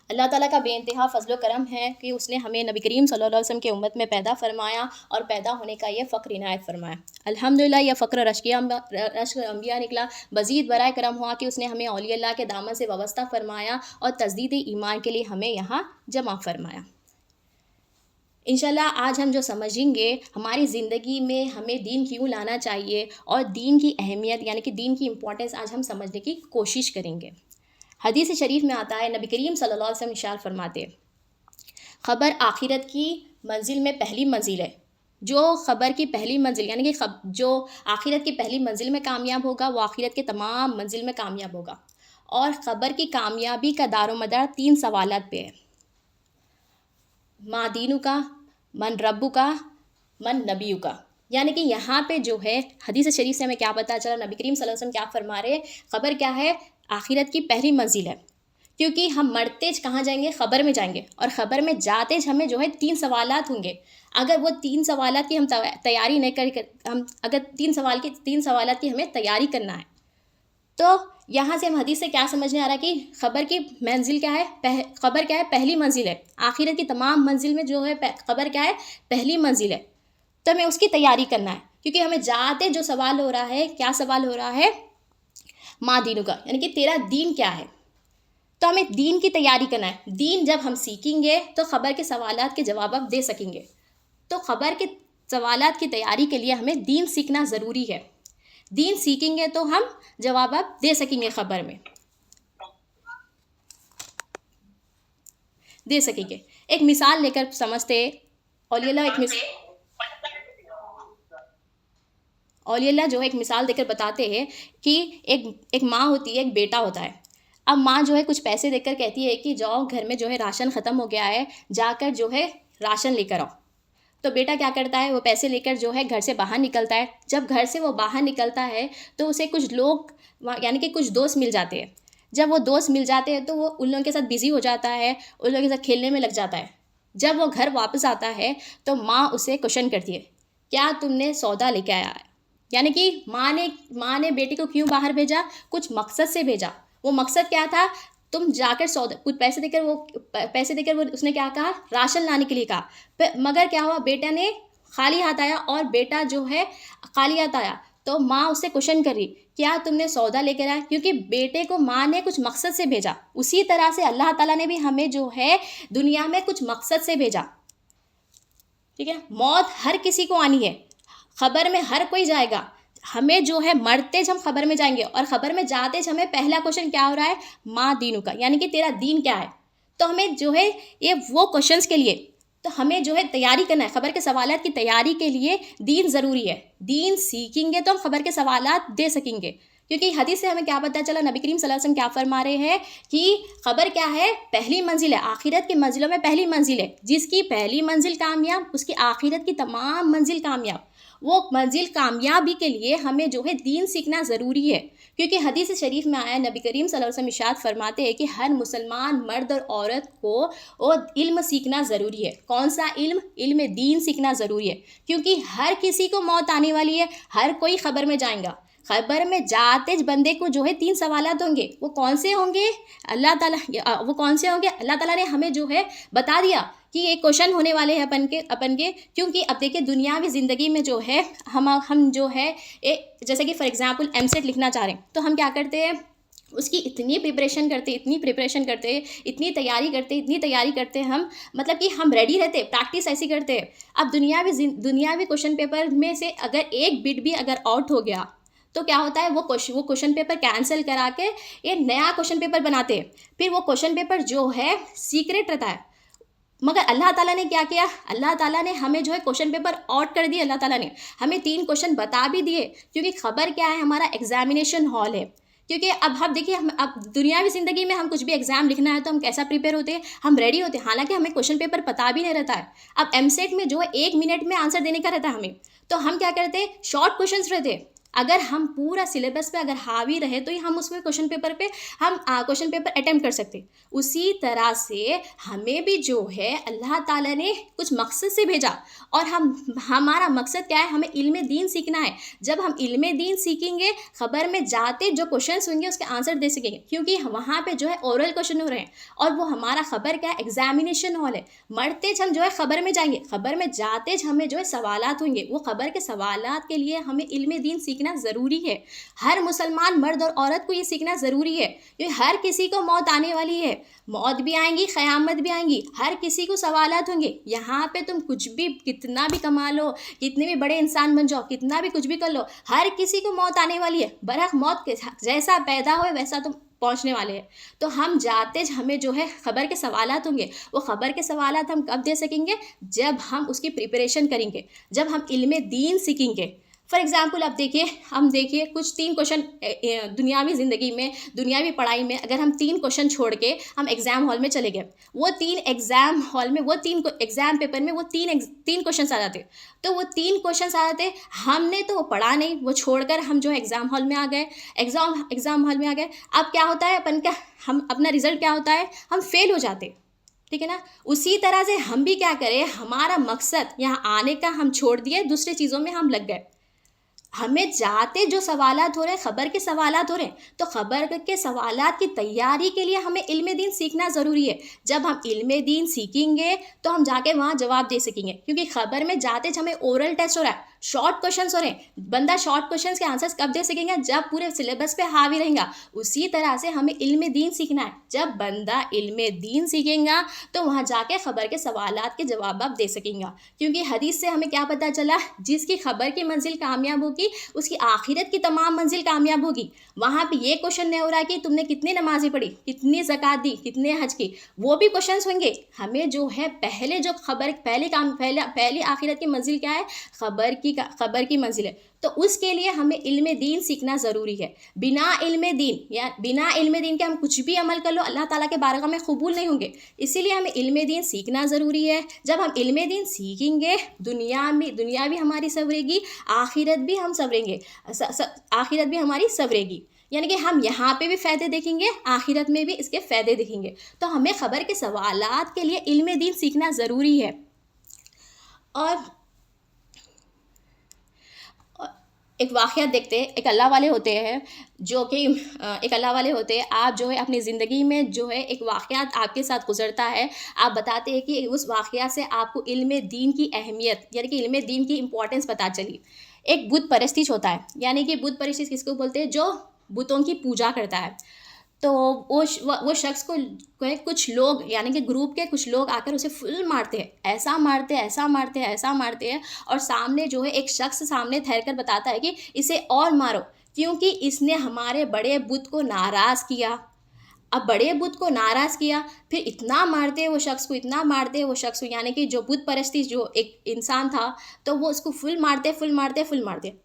اللہ تعالیٰ کا بے انتہا فضل و کرم ہے کہ اس نے ہمیں نبی کریم صلی اللہ علیہ وسلم کے امت میں پیدا فرمایا اور پیدا ہونے کا یہ فخر عنایت فرمایا۔ الحمدللہ یہ فخر رشک انبیاء نکلا، مزید برائے کرم ہوا کہ اس نے ہمیں اولیاء اللہ کے دامن سے وابستہ فرمایا اور تجدید ایمان کے لیے ہمیں یہاں جمع فرمایا۔ انشاءاللہ آج ہم جو سمجھیں گے ہماری زندگی میں ہمیں دین کیوں لانا چاہیے اور دین کی اہمیت یعنی کہ دین کی امپورٹنس آج ہم سمجھنے کی کوشش کریں گے۔ حدیث شریف میں آتا ہے، نبی کریم صلی اللہ علیہ وسلم ارشاد فرماتے ہیں، خبر آخرت کی منزل میں پہلی منزل ہے۔ جو خبر کی پہلی منزل یعنی کہ جو آخرت کی پہلی منزل میں کامیاب ہوگا وہ آخرت کے تمام منزل میں کامیاب ہوگا۔ اور خبر کی کامیابی کا دار و مدار 3 سوالات پہ ہے، ما دینو کا، من ربو کا، من نبیو کا۔ یعنی کہ یہاں پہ جو ہے حدیث شریف سے ہمیں کیا پتہ چلا، نبی کریم صلی اللہ علیہ وسلم کیا فرما رہے ہیں، خبر کیا ہے، آخرت کی پہلی منزل ہے، کیونکہ ہم مرتے کہاں جائیں گے، خبر میں جائیں گے، اور خبر میں جاتے ہمیں جو ہے 3 سوالات ہوں گے۔ اگر وہ 3 سوالات کی ہم تیاری نہیں کر ہم اگر 3 سوالات کی ہمیں تیاری کرنا ہے تو یہاں سے ہم حدیث سے کیا سمجھنے آ رہا ہے کہ خبر کی منزل کیا ہے، خبر کیا ہے، پہلی منزل ہے۔ آخرت کی تمام منزل میں جو ہے خبر کیا ہے، پہلی منزل ہے، تو ہمیں اس کی تیاری کرنا ہے، کیونکہ ہمیں جاتے جو سوال ہو رہا ہے، کیا سوال ہو رہا ہے، ما دینو کا، یعنی کہ تیرا دین کیا ہے۔ تو ہمیں دین کی تیاری کرنا ہے۔ دین جب ہم سیکھیں گے تو خبر کے سوالات کے جواب آپ دے سکیں گے۔ تو خبر کے سوالات کی تیاری کے لیے ہمیں دین سیکھنا ضروری ہے۔ دین سیکھیں گے تو ہم جوابات دے سکیں گے، خبر میں دے سکیں گے۔ ایک مثال لے کر سمجھتے، اولیاء اللہ جو ہے ایک مثال دے کر بتاتے ہیں کہ ایک ماں ہوتی ہے، ایک بیٹا ہوتا ہے۔ اب ماں جو ہے کچھ پیسے دے کر کہتی ہے کہ جاؤ گھر میں جو ہے راشن ختم ہو گیا ہے، جا کر جو ہے راشن لے کر آؤ۔ تو بیٹا کیا کرتا ہے، وہ پیسے لے کر جو ہے گھر سے باہر نکلتا ہے۔ جب گھر سے وہ باہر نکلتا ہے تو اسے کچھ لوگ یعنی کہ کچھ دوست مل جاتے ہیں۔ جب وہ دوست مل جاتے ہیں تو وہ ان لوگوں کے ساتھ بزی ہو جاتا ہے، ان لوگوں کے ساتھ کھیلنے میں لگ جاتا ہے۔ جب وہ گھر واپس آتا ہے تو ماں اسے کوشچن کرتی ہے، کیا تم نے سودا لے کے آیا ہے؟ یعنی کہ ماں نے بیٹی کو کیوں باہر بھیجا، کچھ مقصد سے بھیجا۔ وہ مقصد کیا تھا، تم جا کر سودا، کچھ پیسے دے کر وہ اس نے کیا کہا، راشن لانے کے لیے کہا، مگر کیا ہوا، بیٹا نے خالی ہاتھ آیا، اور بیٹا جو ہے خالی ہاتھ آیا تو ماں اس سے کوشچن کر رہی، کیا تم نے سودا لے کر آیا؟ کیونکہ بیٹے کو ماں نے کچھ مقصد سے بھیجا۔ اسی طرح سے اللہ تعالیٰ نے بھی ہمیں جو ہے دنیا میں کچھ مقصد سے بھیجا، ٹھیک ہے۔ موت ہر کسی کو آنی ہے، خبر میں ہر کوئی جائے گا۔ ہمیں جو ہے مرتے ہم خبر میں جائیں گے، اور خبر میں جاتے ہمیں پہلا کوشچن کیا ہو رہا ہے، ما دینو کا، یعنی کہ تیرا دین کیا ہے۔ تو ہمیں جو ہے یہ وہ کوشچنس کے لیے تو ہمیں جو ہے تیاری کرنا ہے۔ خبر کے سوالات کی تیاری کے لیے دین ضروری ہے۔ دین سیکھیں گے تو ہم خبر کے سوالات دے سکیں گے، کیونکہ حدیث سے ہمیں کیا پتہ چلا، نبی کریم صلی اللہ علیہ وسلم کیا فرما رہے ہیں کہ خبر کیا ہے، پہلی منزل ہے، آخرت کی منزلوں میں پہلی منزل ہے۔ جس کی پہلی منزل کامیاب، اس کی آخرت کی تمام منزل کامیاب۔ وہ منزل کامیابی کے لیے ہمیں جو ہے دین سیکھنا ضروری ہے، کیونکہ حدیث شریف میں آیا، نبی کریم صلی اللہ علیہ وسلم ارشاد فرماتے ہیں کہ ہر مسلمان مرد اور عورت کو علم سیکھنا ضروری ہے۔ کون سا علم؟ علم دین سیکھنا ضروری ہے، کیونکہ ہر کسی کو موت آنے والی ہے، ہر کوئی خبر میں جائے گا۔ خبر میں جاتے بندے کو جو ہے 3 سوالات ہوں گے۔ وہ کون سے ہوں گے؟ اللہ تعالیٰ نے ہمیں جو ہے بتا دیا کہ یہ کوشچن ہونے والے ہیں اپن کے، کیونکہ اب دیکھیں دنیاوی زندگی میں جو ہے ہم جو ہے جیسے کہ فار ایگزامپل M.Set لکھنا چاہ رہے ہیں تو ہم کیا کرتے ہیں، اس کی اتنی پریپریشن کرتے، اتنی تیاری کرتے ہم، مطلب کہ ہم ریڈی رہتے، پریکٹس ایسی کرتے ہیں۔ اب دنیاوی کوشچن پیپر میں سے اگر ایک بٹ بھی اگر آؤٹ ہو گیا تو کیا ہوتا ہے، وہ کوشچن پیپر کینسل کرا کے یہ نیا کوشچن پیپر بناتے ہیں۔ پھر وہ کوشچن پیپر جو ہے سیکریٹ رہتا ہے۔ مگر اللہ تعالیٰ نے کیا کیا، اللہ تعالیٰ نے ہمیں جو ہے کوشچن پیپر آؤٹ کر دیے۔ اللہ تعالیٰ نے ہمیں 3 کوشچن بتا بھی دیے، کیونکہ خبر کیا ہے، ہمارا ایگزامینیشن ہال ہے۔ کیونکہ اب دیکھیے اب دنیاوی زندگی میں ہم کچھ بھی ایگزام لکھنا ہے تو ہم کیسا پریپیئر ہوتے ہیں، ہم ریڈی ہوتے ہیں، حالانکہ ہمیں کوشچن پیپر پتا بھی نہیں رہتا ہے۔ اب M.Set میں جو ہے 1 منٹ میں آنسر دینے کا رہتا ہے ہمیں، تو ہم کیا کرتے ہیں، شارٹ کوشچنس رہتے ہیں، اگر ہم پورا سلیبس پہ اگر حاوی رہے تو ہی ہم اس میں کوشچن پیپر پہ ہم کوشچن پیپر اٹیمپٹ کر سکتے. اسی طرح سے ہمیں بھی جو ہے اللہ تعالیٰ نے کچھ مقصد سے بھیجا, اور ہمارا مقصد کیا ہے, ہمیں علم دین سیکھنا ہے. جب ہم علم دین سیکھیں گے, خبر میں جاتے جو کوشچنس ہوں گے اس کے آنسر دے سکیں گے, کیونکہ وہاں پہ جو ہے اورل کوشچن ہو رہے ہیں, اور وہ ہمارا خبر کیا ہے, ایگزامینیشن ہال ہے. مرتے ہم جو ہے خبر میں جائیں گے, خبر میں جاتے ہمیں جو ہے سوالات ہوں گے, وہ خبر کے سوالات کے لیے ہمیں علم دین سیکھنا ضروری ہے. ہر مسلمان مرد اور عورت کو یہ سیکھنا ضروری ہے, کیونکہ ہر کسی کو موت آنے والی ہے, موت بھی آئیں گی, قیامت بھی آئیں گی, ہر کسی کو سوالات ہوں گے. یہاں پہ تم کچھ بھی کتنا بھی کما لو, کتنے بھی بڑے انسان بن جاؤ, کتنا بھی کچھ بھی کر لو, ہر کسی کو موت آنے والی ہے. برحق موت کے جیسا پیدا ہوئے ویسا تم پہنچنے والے ہیں. تو ہم جاتے ہمیں جو ہے خبر کے سوالات ہوں گے, وہ خبر کے سوالات ہم کب دے سکیں گے, جب ہم اس کی پریپریشن کریں گے, جب ہم علم دین سیکھیں گے. فار ایگزامپل اب دیکھیے کچھ 3 کوشچن دنیاوی زندگی میں, دنیاوی پڑھائی میں, اگر ہم 3 کوشچن چھوڑ کے ہم ایگزام ہال میں چلے گئے, وہ 3 ایگزام ہال میں, وہ 3 ایگزام پیپر میں وہ 3 کوشچنس آ جاتے, تو وہ 3 کوشچنس آ جاتے, ہم نے تو وہ پڑھا نہیں, وہ چھوڑ کر ہم جو ہے ایگزام ہال میں آ گئے, ایگزام ہال میں آ گئے. اب کیا ہوتا ہے اپنا رزلٹ کیا ہوتا ہے, ہم فیل ہو جاتے. ٹھیک ہے نا. اسی طرح سے ہم بھی کیا کریں, ہمارا مقصد یہاں آنے کا ہم چھوڑ دیے, دوسرے چیزوں میں ہم لگ گئے. ہمیں جاتے جو سوالات ہو رہے ہیں, خبر کے سوالات ہو رہے ہیں, تو خبر کے سوالات کی تیاری کے لیے ہمیں علم دین سیکھنا ضروری ہے. جب ہم علم دین سیکھیں گے تو ہم جا کے وہاں جواب دے سکیں گے, کیونکہ خبر میں جاتے ہمیں اورل ٹیسٹ ہو رہا ہے, شارٹ کوشچنس ہو رہے ہیں. بندہ شارٹ کوشچنس کے آنسرس کب دے سکیں گے, جب پورے سلیبس پہ حاوی رہیں گا. اسی طرح سے ہمیں علم دین سیکھنا ہے. جب بندہ علم دین سیکھیں گا تو وہاں جا کے خبر کے سوالات کے جواب آپ دے سکیں گا, کیونکہ حدیث سے ہمیں کیا پتہ چلا, جس کی خبر کی منزل کامیاب ہوگی اس کی آخرت کی تمام منزل کامیاب ہوگی. وہاں پہ یہ کوشچن نہیں ہو رہا ہے کہ تم نے کتنی نمازیں پڑھی, کتنی زکوٰۃ دی, کتنے حج کی, وہ بھی کوشچنس ہوں گے. ہمیں جو ہے پہلے جو پہلی آخرت کی منزل کیا ہے, خبر کی منزل ہے. تو اس کے لیے ہمیں علم دین سیکھنا ضروری ہے. بنا علم دین کے ہم کچھ بھی عمل کر لو, اللہ تعالیٰ کے بارگاہ میں قبول نہیں ہوں گے. اسی لیے ہمیں علم دین سیکھنا ضروری ہے. جب ہم علم دین سیکھیں گے, دنیا بھی ہماری سنورے گی, آخرت بھی ہم سنوریں گے, آخرت بھی ہماری سنورے گی. یعنی کہ ہم یہاں پہ بھی فائدے دیکھیں گے, آخرت میں بھی اس کے فائدے دیکھیں گے. تو ہمیں خبر کے سوالات کے لیے علم دین سیکھنا ضروری ہے. اور ایک واقعہ دیکھتے ہیں, ایک اللہ والے ہوتے ہیں, آپ جو ہے اپنی زندگی میں جو ہے ایک واقعات آپ کے ساتھ گزرتا ہے, آپ بتاتے ہیں کہ اس واقعہ سے آپ کو علم دین کی اہمیت, یعنی کہ علم دین کی امپورٹنس پتہ چلی. ایک بت پرستش ہوتا ہے, یعنی کہ بت پرستش کس کو بولتے ہیں, جو بتوں کی پوجا کرتا ہے. تو وہ شخص کو کچھ لوگ, یعنی کہ گروپ کے کچھ لوگ آ کر اسے فل مارتے ہیں, ایسا مارتے ہیں, اور سامنے جو ہے ایک شخص سامنے ٹھہر کر بتاتا ہے کہ اسے اور مارو, کیونکہ اس نے ہمارے بڑے بت کو ناراض کیا. اب بڑے بت کو ناراض کیا, پھر اتنا مارتے وہ شخص کو, یعنی کہ جو بت پرستی جو ایک انسان تھا, تو وہ اس کو فل مارتے.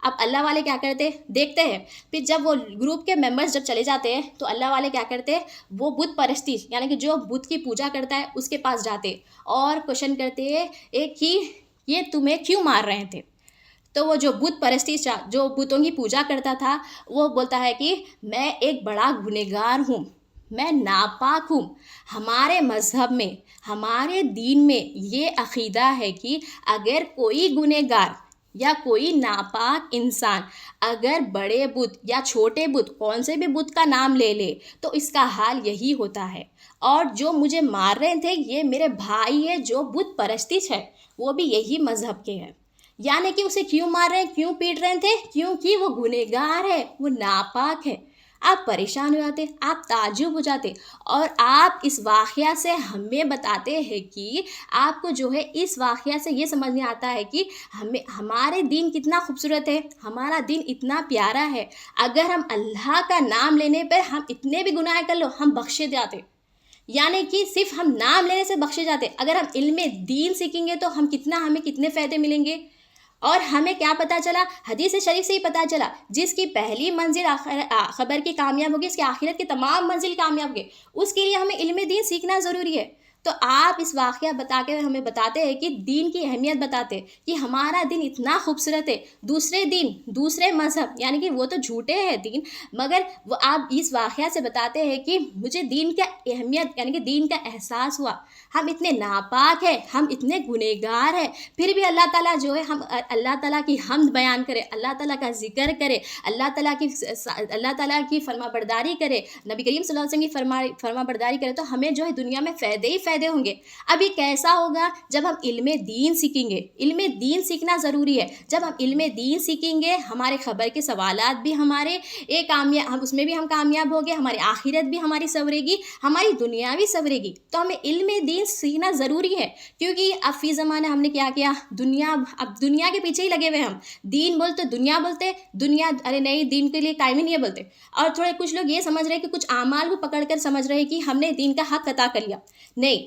اب اللہ والے کیا کرتے, دیکھتے ہیں. پھر جب وہ گروپ کے ممبرز جب چلے جاتے ہیں تو اللہ والے کیا کرتے, وہ بت پرستی یعنی کہ جو بت کی پوجا کرتا ہے اس کے پاس جاتے اور کوشچن کرتے ہیں کہ یہ تمہیں کیوں مار رہے تھے. تو وہ جو بت پرستی جو بتوں کی پوجا کرتا تھا, وہ بولتا ہے کہ میں ایک بڑا گنہگار ہوں, میں ناپاک ہوں. ہمارے مذہب میں, ہمارے دین میں یہ عقیدہ ہے کہ اگر کوئی گنہگار یا کوئی ناپاک انسان اگر بڑے بت یا چھوٹے بت, کون سے بھی بت کا نام لے لے, تو اس کا حال یہی ہوتا ہے. اور جو مجھے مار رہے تھے یہ میرے بھائی ہے جو بت پرستش ہے, وہ بھی یہی مذہب کے ہیں. یعنی کہ اسے کیوں مار رہے ہیں, کیوں پیٹ رہے تھے, کیونکہ وہ گنہگار ہے, وہ ناپاک ہے. آپ پریشان ہو جاتے, آپ تعجب ہو جاتے, اور آپ اس واقعہ سے ہمیں بتاتے ہیں کہ آپ کو جو ہے اس واقعہ سے یہ سمجھ میں آتا ہے کہ ہمارے دین کتنا خوبصورت ہے, ہمارا دین اتنا پیارا ہے. اگر ہم اللہ کا نام لینے پر ہم اتنے بھی گناہ کر لو, ہم بخشے جاتے. یعنی کہ صرف ہم نام لینے سے بخشے جاتے. اگر ہم علم دین سیکھیں گے تو ہمیں کتنے فائدے ملیں گے. اور ہمیں کیا پتہ چلا, حدیث شریف سے ہی پتہ چلا, جس کی پہلی منزل خبر کی کامیاب ہوگی, اس کی آخرت کی تمام منزل کامیاب ہوگی. اس کے لیے ہمیں علم دین سیکھنا ضروری ہے. تو آپ اس واقعہ بتا کے ہمیں بتاتے ہیں کہ دین کی اہمیت بتاتے کہ ہمارا دین اتنا خوبصورت ہے. دوسرے دین، دوسرے مذہب یعنی کہ وہ تو جھوٹے ہیں دین، مگر وہ آپ اس واقعہ سے بتاتے ہیں کہ مجھے دین کا اہمیت یعنی کہ دین کا احساس ہوا. ہم اتنے ناپاک ہیں، ہم اتنے گنہگار ہیں، پھر بھی اللہ تعالیٰ جو ہے ہم اللہ تعالیٰ کی حمد بیان کرے، اللہ تعالیٰ کا ذکر کرے، اللہ تعالیٰ کی فرما برداری کرے، نبی کریم صلی اللہ علیہ وسلم کی فرما برداری کرے، تو ہمیں جو ہے دنیا میں فائدے ہی فائدے ہوں گے. اب یہ کیسا ہوگا؟ جب ہم علم دین سیکھیں گے. علم دین سیکھنا ضروری ہے. جب ہم علم دین سیکھیں گے، ہمارے خبر کے سوالات بھی ہمارے ہم اس میں بھی ہم کامیاب ہوں گے، ہماری آخرت بھی ہماری سنورے گی، ہماری دنیا بھی سنورے گی. تو ہمیں علم دین سیکھنا ضروری ہے، کیونکہ اب فی زمانہ ہم نے کیا اب دنیا کے پیچھے ہی لگے ہوئے. ہم دین بولتے دنیا بولتے، دنیا ارے نہیں، دین کے لیے ٹائم ہی نہیں ہے بولتے. اور تھوڑے کچھ لوگ یہ سمجھ رہے ہیں کہ کچھ اعمال کو پکڑ کر سمجھ رہے ہیں کہ ہم نے دین کا حق عطا کر لیا. نہیں،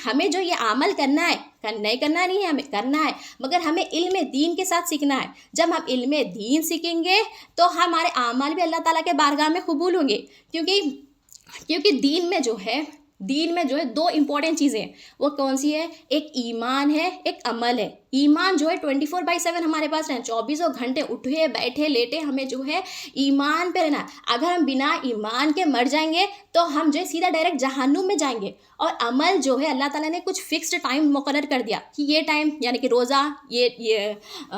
ہمیں جو یہ عمل کرنا ہے، نہیں کرنا نہیں ہے، ہمیں کرنا ہے، مگر ہمیں علم دین کے ساتھ سیکھنا ہے. جب ہم علم دین سیکھیں گے تو ہمارے اعمال بھی اللہ تعالیٰ کے بارگاہ میں قبول ہوں گے. کیونکہ دین میں جو ہے دو امپورٹنٹ چیزیں ہیں. وہ کون سی ہے؟ ایک ایمان ہے، ایک عمل ہے. ایمان جو ہے 24/7 ہمارے پاس رہنا، 24 گھنٹے اٹھے بیٹھے لیٹے ہمیں جو ہے ایمان پہ رہنا. اگر ہم بنا ایمان کے مر جائیں گے تو ہم جو ہے سیدھا ڈائریکٹ جہنم میں جائیں گے. اور عمل جو ہے اللہ تعالیٰ نے کچھ فکسڈ ٹائم مقرر کر دیا کہ یہ ٹائم یعنی کہ روزہ یہ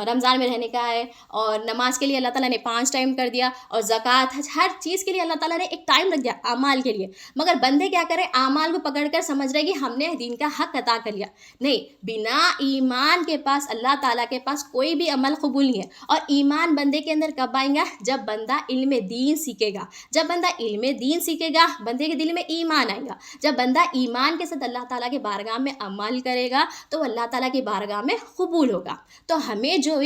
رمضان میں رہنے کا ہے، اور نماز کے لیے اللہ تعالیٰ نے 5 ٹائم کر دیا، اور زکوٰۃ ہر چیز کے لیے اللہ تعالیٰ نے ایک ٹائم رکھ دیا اعمال کے لیے. مگر بندے کیا کریں؟ اعمال کو پکڑ کر سمجھ رہے کہ ہم نے دین کا حق عطا کر لیا. نہیں، بنا ایمان کے پاس اللہ تعالیٰ کے پاس کوئی بھی عمل قبول نہیں ہے. اور ایمان بندے کے اندر کب آئیں گا؟ جب بندہ علم دین سیکھے گا. جب بندہ علم دین سیکھے گا، بندے کے دل میں ایمان آئے گا. جب بندہ ایمان کے ساتھ اللہ تعالیٰ کے بارگاہ میں عمل کرے گا تو اللہ تعالیٰ کی بارگاہ میں قبول ہوگا. تو ہمیں جو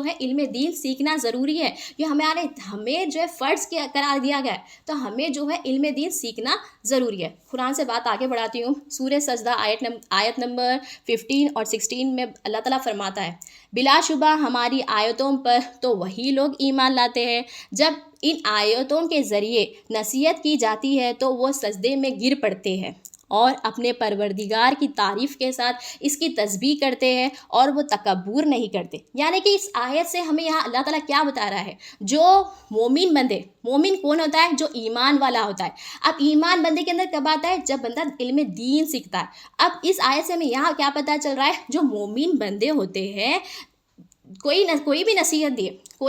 ہے علم دین سیکھنا ضروری ہے. یہ ہمیں جو ہے فرض قرار دیا گیا ہے، تو ہمیں جو ہے علم دین سیکھنا ضروری ہے. قرآن سے بات آگے بڑھاتی ہوں. سورہ سجدہ آیت نمبر 15 اور 16 میں اللہ تعالیٰ فرماتا ہے، بلا شبہ ہماری آیتوں پر تو وہی لوگ ایمان لاتے ہیں جب ان آیتوں کے ذریعے نصیحت کی جاتی ہے تو وہ سجدے میں گر پڑتے ہیں اور اپنے پروردگار کی تعریف کے ساتھ اس کی تسبیح کرتے ہیں، اور وہ تکبر نہیں کرتے. یعنی کہ اس آیت سے ہمیں یہاں اللہ تعالیٰ کیا بتا رہا ہے؟ جو مومن کون ہوتا ہے؟ جو ایمان والا ہوتا ہے. اب ایمان بندے کے اندر کب آتا ہے؟ جب بندہ علم دین سیکھتا ہے. اب اس آیت سے ہمیں یہاں کیا پتہ چل رہا ہے؟ جو مومن بندے ہوتے ہیں، کوئی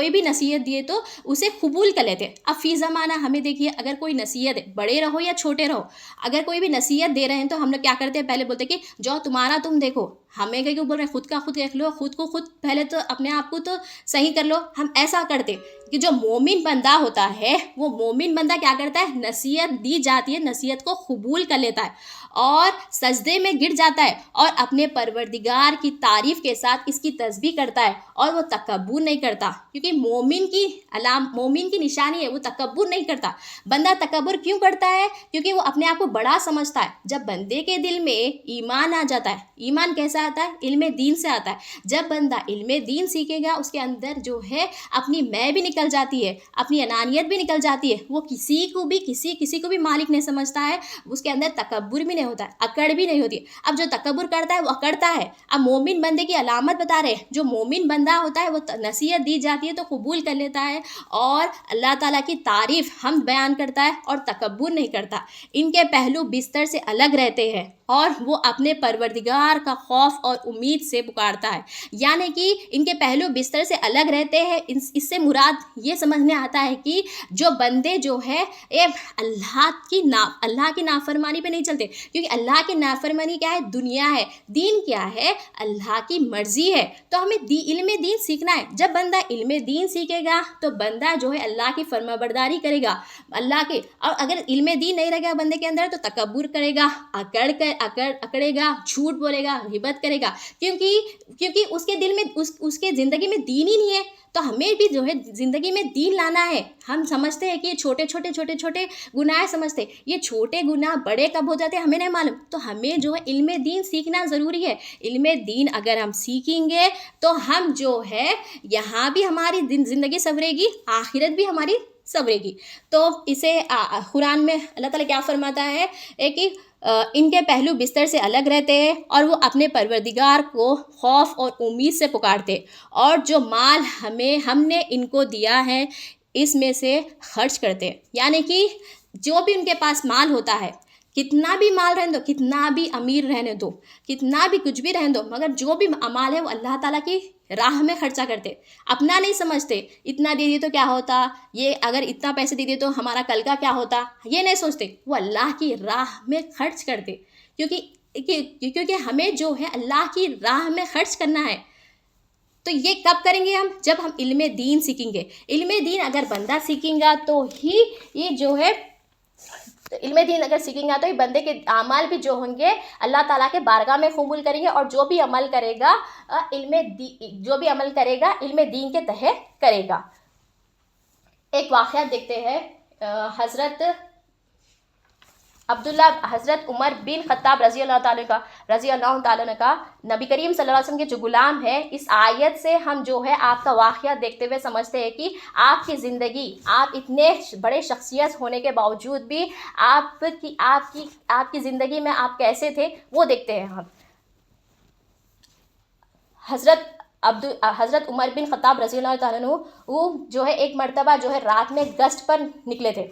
بھی نصیحت دیے تو اسے قبول کر لیتے. اب فی زمانہ ہمیں دیکھیے، اگر کوئی نصیحت ہے، بڑے رہو یا چھوٹے رہو، اگر کوئی بھی نصیحت دے رہے ہیں تو ہم لوگ کیا کرتے ہیں؟ پہلے بولتے کہ جو تمہارا تم دیکھو. ہمیں کیوں بول رہے ہیں؟ خود کا خود دیکھ لو، خود کو خود پہلے تو اپنے آپ کو تو صحیح کر لو. ہم ایسا کرتے کہ جو مومن بندہ ہوتا ہے، وہ مومن بندہ کیا کرتا ہے؟ نصیحت دی جاتی ہے، نصیحت کو قبول کر لیتا ہے اور سجدے میں گر جاتا ہے اور اپنے پروردگار کی تعریف کے ساتھ اس کی تسبیح کرتا ہے، اور وہ تکبر نہیں کرتا. کیونکہ مومن کی نشانی ہے، وہ تکبر نہیں کرتا. بندہ تکبر کیوں کرتا ہے؟ کیونکہ وہ اپنے آپ کو بڑا سمجھتا ہے. جب بندے کے دل میں ایمان آ جاتا ہے، ایمان کیسا آتا ہے؟ علم دین سے آتا ہے. جب بندہ علم دین سیکھے گا، اس کے اندر جو ہے اپنی میں بھی نکل جاتی ہے، اپنی انانیت بھی نکل جاتی ہے. وہ کسی کو بھی مالک نہیں سمجھتا ہے، اس کے اندر تکبر بھی نہیں ہوتا ہے، اکڑ بھی نہیں ہوتی. اب جو تکبر کرتا ہے وہ اکڑتا ہے. اب مومن بندے کی علامت بتا رہے ہیں، جو مومن بندہ ہوتا ہے وہ نصیحت دی جاتی ہے تو قبول کر لیتا ہے، اور اللہ تعالیٰ کی تعریف حمد بیان کرتا ہے اور تکبر نہیں کرتا. ان کے پہلو بستر سے الگ رہتے ہیں اور وہ اپنے پروردگار کا خوف اور امید سے پکارتا ہے. یعنی کہ ان کے پہلو بستر سے الگ رہتے ہیں. اس سے مراد یہ سمجھنے آتا ہے کہ جو بندے جو ہے اللہ کی نافرمانی پہ نہیں چلتے. کیونکہ اللہ کی نافرمانی کیا ہے؟ دنیا ہے. دین کیا ہے؟ اللہ کی مرضی ہے. تو ہمیں علم دین سیکھنا ہے. جب بندہ علم دین سیکھے گا تو بندہ جو ہے اللہ کی فرما برداری کرے گا، اور اگر علم دین نہیں رہے گا بندے کے اندر تو تکبر کرے گا، اکڑے گا، جھوٹ بولے گا، غیبت کرے گا. کیونکہ اس کے دل میں اس کے زندگی میں دین ہی نہیں ہے. تو ہمیں بھی جو ہے زندگی میں دین لانا ہے. ہم سمجھتے ہیں کہ یہ چھوٹے گناہ سمجھتے، یہ چھوٹے گناہ بڑے کب ہو جاتے ہیں ہمیں نہیں معلوم. تو ہمیں جو ہے علم دین سیکھنا ضروری ہے. علم دین اگر ہم سیکھیں گے تو ہم جو ہے یہاں بھی ہماری زندگی سنورے گی، آخرت بھی ہماری صبرے کی. تو اسے قرآن میں اللہ تعالیٰ کیا فرماتا ہے کہ ان کے پہلو بستر سے الگ رہتے ہیں اور وہ اپنے پروردگار کو خوف اور امید سے پکارتے، اور جو مال ہم نے ان کو دیا ہے اس میں سے خرچ کرتے. یعنی کہ جو بھی ان کے پاس مال ہوتا ہے، کتنا بھی مال رہنے دو، کتنا بھی امیر رہنے دو، کتنا بھی کچھ بھی رہنے دو، مگر جو بھی مال ہے وہ اللہ تعالیٰ کی راہ میں خرچہ کرتے. اپنا نہیں سمجھتے اتنا دے دیے تو کیا ہوتا، یہ اگر اتنا پیسے دے دیے تو ہمارا کل کا کیا ہوتا، یہ نہیں سوچتے. وہ اللہ کی راہ میں خرچ کرتے، کیونکہ ہمیں جو ہے اللہ کی راہ میں خرچ کرنا ہے. تو یہ کب کریں گے ہم؟ جب ہم علم دین سیکھیں گے. علم دین اگر بندہ سیکھیں گا تو ہی یہ جو ہے علم دین اگر سیکھیں گا تو یہ بندے کے اعمال بھی جو ہوں گے اللہ تعالیٰ کے بارگاہ میں قبول کریں گے، اور جو بھی عمل کرے گا علم دین کے تحت کرے گا. ایک واقعہ دیکھتے ہیں. حضرت حضرت عمر بن خطاب رضی اللہ تعالیٰ کا نبی کریم صلی اللہ علیہ وسلم کے جو غلام ہے، اس آیت سے ہم جو ہے آپ کا واقعہ دیکھتے ہوئے سمجھتے ہیں کہ آپ کی زندگی، آپ اتنے بڑے شخصیت ہونے کے باوجود بھی آپ کی زندگی میں آپ کیسے تھے وہ دیکھتے ہیں ہم. حضرت عمر بن خطاب رضی اللہ تعالیٰ عنہ وہ جو ہے ایک مرتبہ جو ہے رات میں گشت پر نکلے تھے.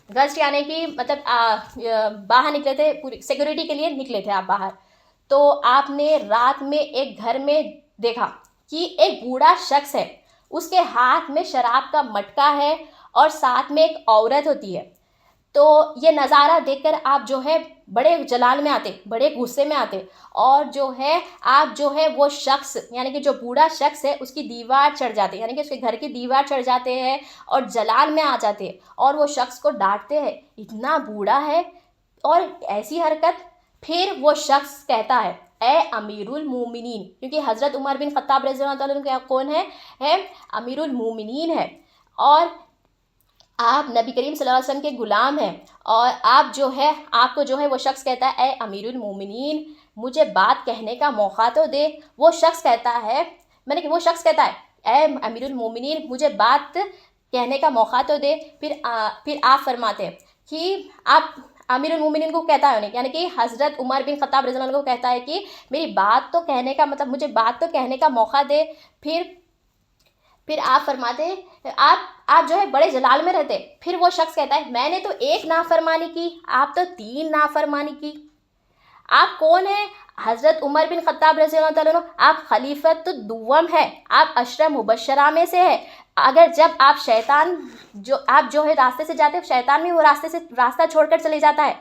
گشت یعنی کہ مطلب باہر نکلے تھے، پوری سیکورٹی کے لیے نکلے تھے آپ باہر. تو آپ نے رات میں ایک گھر میں دیکھا کہ ایک بوڑھا شخص ہے، اس کے ہاتھ میں شراب کا مٹکا ہے اور ساتھ میں ایک عورت ہوتی ہے. تو یہ نظارہ دیکھ کر آپ جو ہے بڑے جلال میں آتے، بڑے غصے میں آتے، اور جو ہے آپ جو ہے وہ شخص یعنی کہ جو بوڑھا شخص ہے اس کی دیوار چڑھ جاتے، یعنی کہ اس کے گھر کی دیوار چڑھ جاتے ہیں اور جلال میں آ جاتے، اور وہ شخص کو ڈانٹتے ہیں، اتنا بوڑھا ہے اور ایسی حرکت. پھر وہ شخص کہتا ہے اے امیر المومنین، کیونکہ حضرت عمر بن خطاب رضی اللہ تعالیٰ عنہ کون ہے امیر المومنین ہے، اور آپ نبی کریم صلی اللہ علیہ وسلم کے غلام ہیں، اور آپ کو جو ہے وہ شخص کہتا ہے اے امیر المومنین مجھے بات کہنے کا موقع تو دے. وہ شخص کہتا ہے اے امیر المومنین مجھے بات کہنے کا موقع تو دے. پھر آپ فرماتے ہیں کہ آپ امیر المومنین کو کہتا ہے، یعنی کہ حضرت عمر بن خطاب رضی اللہ عنہ کو کہتا ہے کہ میری بات تو کہنے کا مطلب مجھے بات تو کہنے کا موقع دے. پھر آپ فرماتے آپ جو ہے بڑے جلال میں رہتے. پھر وہ شخص کہتا ہے میں نے تو ایک نافرمانی کی، آپ تو 3 نافرمانی کی. آپ کون ہیں؟ حضرت عمر بن خطاب رضی اللہ تعالیٰ عنہ، آپ خلیفۃ الدوم ہے، آپ عشرہ مبشرہ میں سے ہے. اگر جب آپ جو ہے راستے سے جاتے، شیطان بھی وہ راستہ چھوڑ کر چلے جاتا ہے.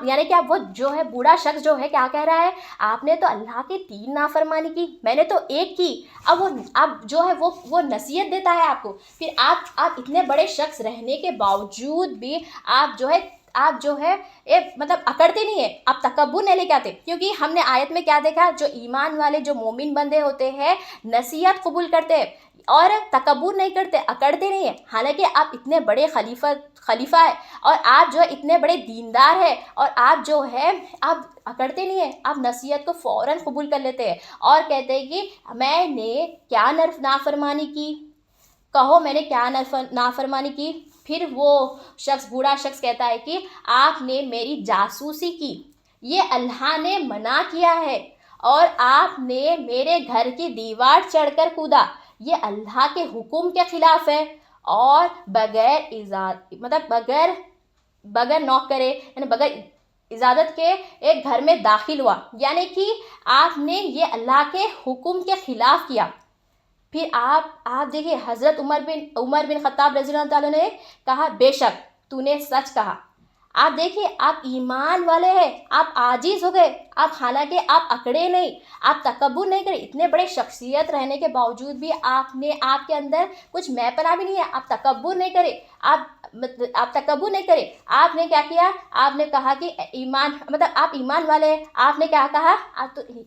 یعنی کہ آپ وہ جو ہے بوڑھا شخص جو ہے کیا کہہ رہا ہے، آپ نے تو اللہ کی 3 نافرمانی کی، میں نے تو ایک کی. اب جو ہے وہ نصیحت دیتا ہے آپ کو. پھر آپ اتنے بڑے شخص رہنے کے باوجود بھی آپ جو ہے مطلب اکڑتے نہیں ہیں، آپ تکبر نہیں لے کے آتے. کیونکہ ہم نے آیت میں کیا دیکھا، جو ایمان والے جو مومن بندے ہوتے ہیں نصیحت قبول کرتے ہیں اور تکبر نہیں کرتے، اکڑتے نہیں ہیں. حالانکہ آپ اتنے بڑے خلیفہ ہے اور آپ جو ہے اتنے بڑے دیندار ہیں، اور آپ جو ہے آپ اکڑتے نہیں ہیں، آپ نصیحت کو فوراً قبول کر لیتے ہیں اور کہتے ہیں کہ میں نے کیا نافرمانی کی، کہو میں نے کیا نافرمانی کی. پھر وہ بوڑھا شخص کہتا ہے کہ آپ نے میری جاسوسی کی، یہ اللہ نے منع کیا ہے، اور آپ نے میرے گھر کی دیوار چڑھ کر کودا، یہ اللہ کے حکم کے خلاف ہے، اور بغیر نوک کرے یعنی بغیر اجازت کے ایک گھر میں داخل ہوا، یعنی کہ آپ نے یہ اللہ کے حکم کے خلاف کیا. پھر آپ دیکھیے حضرت عمر بن خطاب رضی اللہ تعالیٰ نے کہا بے شک تو نے سچ کہا. آپ دیکھیے آپ ایمان والے ہیں، آپ عاجز ہو گئے، حالانکہ آپ اکڑے نہیں، آپ تکبر نہیں کرے. اتنے بڑے شخصیت رہنے کے باوجود بھی آپ کے اندر کچھ میپنا بھی نہیں ہے، آپ تکبر نہیں کرے. آپ تکبر نہیں کرے. آپ نے کیا کیا، آپ نے کہا کہ آپ ایمان والے ہیں. آپ نے کیا کہا،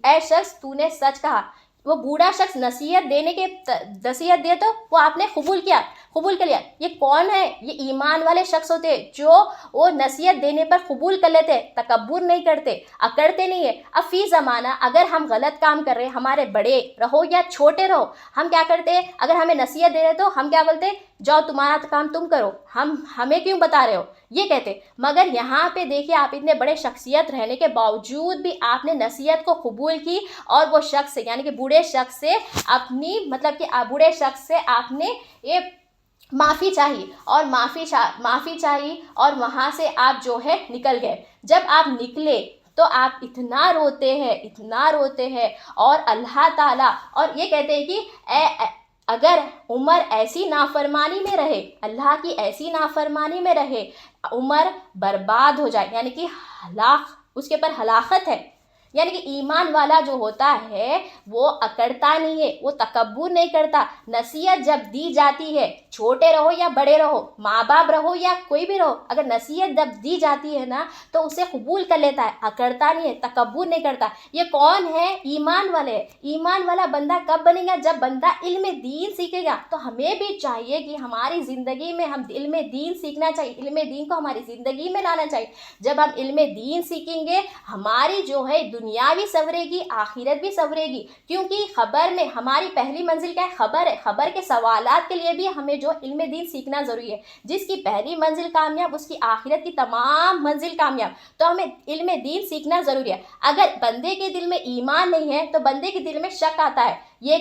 اے شخص تو نے سچ کہا. وہ بوڑھا شخص نصیحت دے تو وہ آپ نے قبول کر لیا. یہ کون ہے؟ یہ ایمان والے شخص ہوتے ہیں جو وہ نصیحت دینے پر قبول کر لیتے, تکبر نہیں کرتے, اکڑتے نہیں ہیں. اب فی زمانہ اگر ہم غلط کام کر رہے ہیں, ہمارے بڑے رہو یا چھوٹے رہو, ہم کیا کرتے ہیں؟ اگر ہمیں نصیحت دے رہے تو ہم کیا بولتے ہیں؟ جاؤ تمہارا کام تم کرو, ہمیں کیوں بتا رہے ہو, یہ کہتے. مگر یہاں پہ دیکھیے, آپ اتنے بڑے شخصیت رہنے کے باوجود بھی آپ نے نصیحت کو قبول کی, اور وہ شخص یعنی کہ بوڑھے شخص سے اپنی بوڑھے شخص سے آپ نے یہ معافی چاہی اور وہاں سے آپ جو ہے نکل گئے. جب آپ نکلے تو آپ اتنا روتے ہیں اور اللہ تعالیٰ اور یہ کہتے ہیں کہ اگر عمر ایسی نافرمانی میں رہے, اللہ کی ایسی نافرمانی میں رہے, عمر برباد ہو جائے, یعنی کہ اس کے پر ہلاکت ہے. یعنی کہ ایمان والا جو ہوتا ہے وہ اکڑتا نہیں ہے, وہ تکبر نہیں کرتا. نصیحت جب دی جاتی ہے, چھوٹے رہو یا بڑے رہو, ماں باپ رہو یا کوئی بھی رہو, اگر نصیحت جب دی جاتی ہے نا تو اسے قبول کر لیتا ہے, اکڑتا نہیں ہے, تکبر نہیں کرتا. یہ کون ہے؟ ایمان والے. ایمان والا بندہ کب بنے گا؟ جب بندہ علم دین سیکھے گا. تو ہمیں بھی چاہیے کہ ہماری زندگی میں ہم علم دین سیکھنا چاہیے, علم دین کو ہماری زندگی میں لانا چاہیے. جب ہم علم دین سیکھیں گے, ہماری جو ہے دنیا بھی سنورے گی, آخرت بھی سنورے گی. کیونکہ خبر میں ہماری پہلی منزل کیا ہے؟ خبر ہے. خبر کے سوالات کے لیے بھی ہمیں جو علم دین سیکھنا ضروری ہے. جس کی پہلی منزل کامیاب, اس کی آخرت کی تمام منزل کامیاب. تو ہمیں علم دین سیکھنا ضروری ہے. اگر بندے کے دل میں ایمان نہیں ہے تو بندے کے دل میں شک آتا ہے, یہ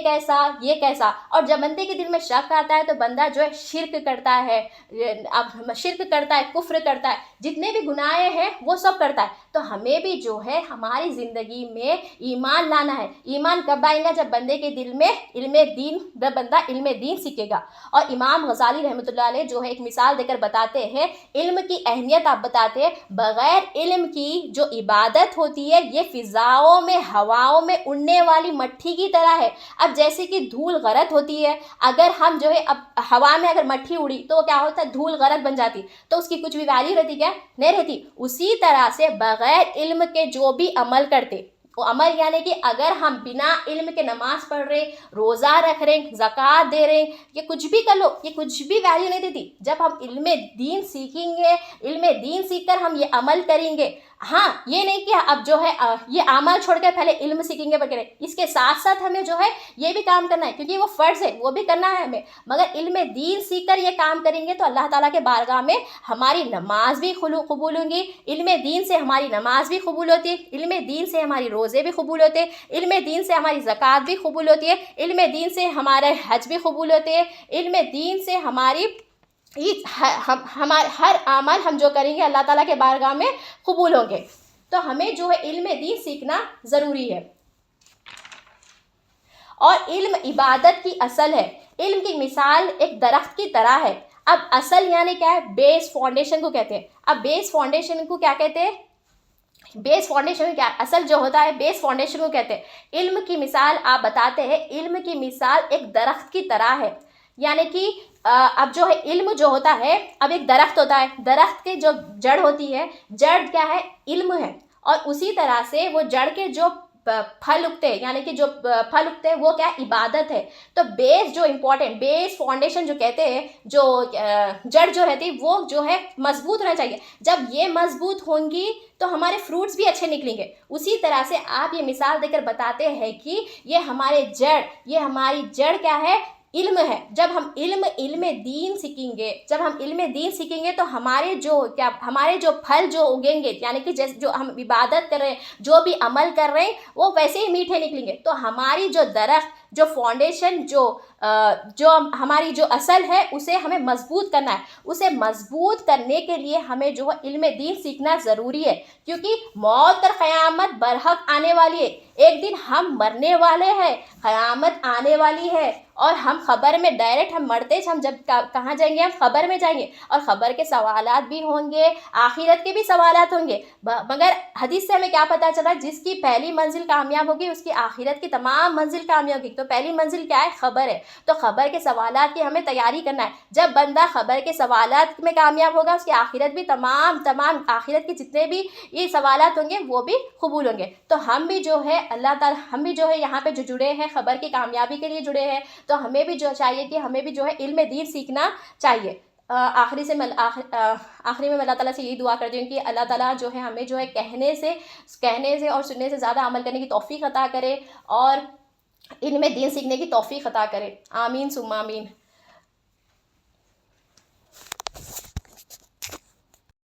کیسا. اور جب بندے کے دل میں شک آتا ہے تو بندہ جو ہے شرک کرتا ہے, کفر کرتا ہے, جتنے بھی گناہ ہیں وہ سب کرتا ہے. تو ہمیں بھی جو ہے ہماری زندگی میں ایمان لانا ہے. ایمان کب آئے گا؟ جب بندے کے دل میں بندہ علم دین سیکھے گا. اور امام غزالی رحمۃ اللہ علیہ جو ہے ایک مثال دے کر بتاتے ہیں, علم کی اہمیت آپ بتاتے ہیں, بغیر علم کی جو عبادت ہوتی ہے یہ فضاؤں میں, ہواؤں میں اڑنے والی مٹھی کی طرح ہے. اب جیسے کہ دھول غرض ہوتی ہے, اگر ہم جو ہے اب ہوا میں اگر مٹھی اڑی تو کیا ہوتا ہے؟ دھول غرض بن جاتی, تو اس کی کچھ بھی ویلیو رہتی کیا؟ نہیں رہتی. اسی طرح سے بغیر علم کے جو بھی عمل کرتے, وہ عمل یعنی کہ اگر ہم بنا علم کے نماز پڑھ رہے, روزہ رکھ رہے, زکوٰۃ دے رہے, یہ کچھ بھی کر لو, یہ کچھ بھی ویلیو نہیں دیتی. جب ہم علم دین سیکھیں گے, علم دین سیکھ کر ہم یہ عمل کریں گے. ہاں, یہ نہیں کہ اب جو ہے یہ عمل چھوڑ کے پہلے علم سیکھیں گے وغیرہ, اس کے ساتھ ساتھ ہمیں جو ہے یہ بھی کام کرنا ہے, کیونکہ وہ فرض ہے, وہ بھی کرنا ہے ہمیں. مگر علم دین سیکھ کر یہ کام کریں گے تو اللہ تعالیٰ کے بارگاہ میں ہماری نماز بھی قبول ہوں گی. علم دین سے ہماری نماز بھی قبول ہوتی ہے, علم دین سے ہماری روزے بھی قبول ہوتے ہیں, علم دین سے ہماری زکوٰۃ بھی قبول ہوتی ہے, علم دین سے ہمارے حج بھی قبول ہوتے ہیں, علم دین سے ہماری ہمارے ہر عمل ہم جو کریں گے اللہ تعالیٰ کے بارگاہ میں قبول ہوں گے. تو ہمیں جو ہے علم دین سیکھنا ضروری ہے. اور علم عبادت کی اصل ہے. علم کی مثال ایک درخت کی طرح ہے. اب اصل یعنی کیا ہے؟ بیس, فاؤنڈیشن کو کہتے ہیں. اب بیس فاؤنڈیشن کو کیا کہتے ہیں؟ بیس فاؤنڈیشن کیا؟ اصل جو ہوتا ہے بیس فاؤنڈیشن کو کہتے ہیں. علم کی مثال آپ بتاتے ہیں, علم کی مثال ایک درخت کی طرح ہے. یعنی کہ اب جو ہے علم جو ہوتا ہے, اب ایک درخت ہوتا ہے, درخت کے جو جڑ ہوتی ہے, جڑ کیا ہے؟ علم ہے. اور اسی طرح سے وہ جڑ کے جو پھل اگتے ہیں, یعنی کہ جو پھل اگتے ہیں وہ کیا؟ عبادت ہے. تو بیس جو امپورٹنٹ, بیس فاؤنڈیشن جو کہتے ہیں, جو جڑ جو رہتی ہے وہ جو ہے مضبوط ہونا چاہیے. جب یہ مضبوط ہوں گی تو ہمارے فروٹس بھی اچھے نکلیں گے. اسی طرح سے آپ یہ مثال دے کر بتاتے ہیں کہ یہ ہماری جڑ کیا ہے؟ علم ہے. جب ہم علم دین سیکھیں گے تو ہمارے جو پھل جو اگیں گے, یعنی کہ جیسے جو ہم عبادت کر رہے ہیں, جو بھی عمل کر رہے ہیں وہ ویسے ہی میٹھے نکلیں گے. تو ہماری جو درخت, جو فاؤنڈیشن, جو ہماری جو اصل ہے اسے ہمیں مضبوط کرنا ہے. اسے مضبوط کرنے کے لیے ہمیں جو ہے علم دین سیکھنا ضروری ہے. کیونکہ موت اور قیامت برحق آنے والی ہے. ایک دن ہم مرنے والے ہیں, قیامت آنے والی ہے, اور ہم خبر میں ڈائریکٹ ہم مرتے ہم جب کہاں جائیں گے؟ ہم خبر میں جائیں گے, اور خبر کے سوالات بھی ہوں گے, آخرت کے بھی سوالات ہوں گے. مگر حدیث سے ہمیں کیا پتہ چلا؟ جس کی پہلی منزل کامیاب ہوگی اس کی آخرت کی تمام منزل کامیاب ہوگی. تو پہلی منزل کیا ہے؟ خبر ہے. تو خبر کے سوالات کی ہمیں تیاری کرنا ہے. جب بندہ خبر کے سوالات میں کامیاب ہوگا اس کی آخرت بھی تمام آخرت کے جتنے بھی یہ سوالات ہوں گے وہ بھی قبول ہوں گے. تو ہم بھی جو ہے اللہ تعالیٰ ہم بھی جو ہے یہاں پہ جو جڑے ہیں خبر کی کامیابی کے لیے جڑے ہیں، تو ہمیں بھی جو چاہیے کہ ہمیں بھی جو ہے علم دین سیکھنا چاہیے. آخری میں میں اللہ تعالیٰ سے یہی دعا کرتی ہوں کہ اللہ تعالیٰ جو ہے ہمیں جو ہے کہنے سے اور سننے سے زیادہ عمل کرنے کی توفیق عطا کرے اور علم دین سیکھنے کی توفیق عطا کرے. آمین ثم آمین.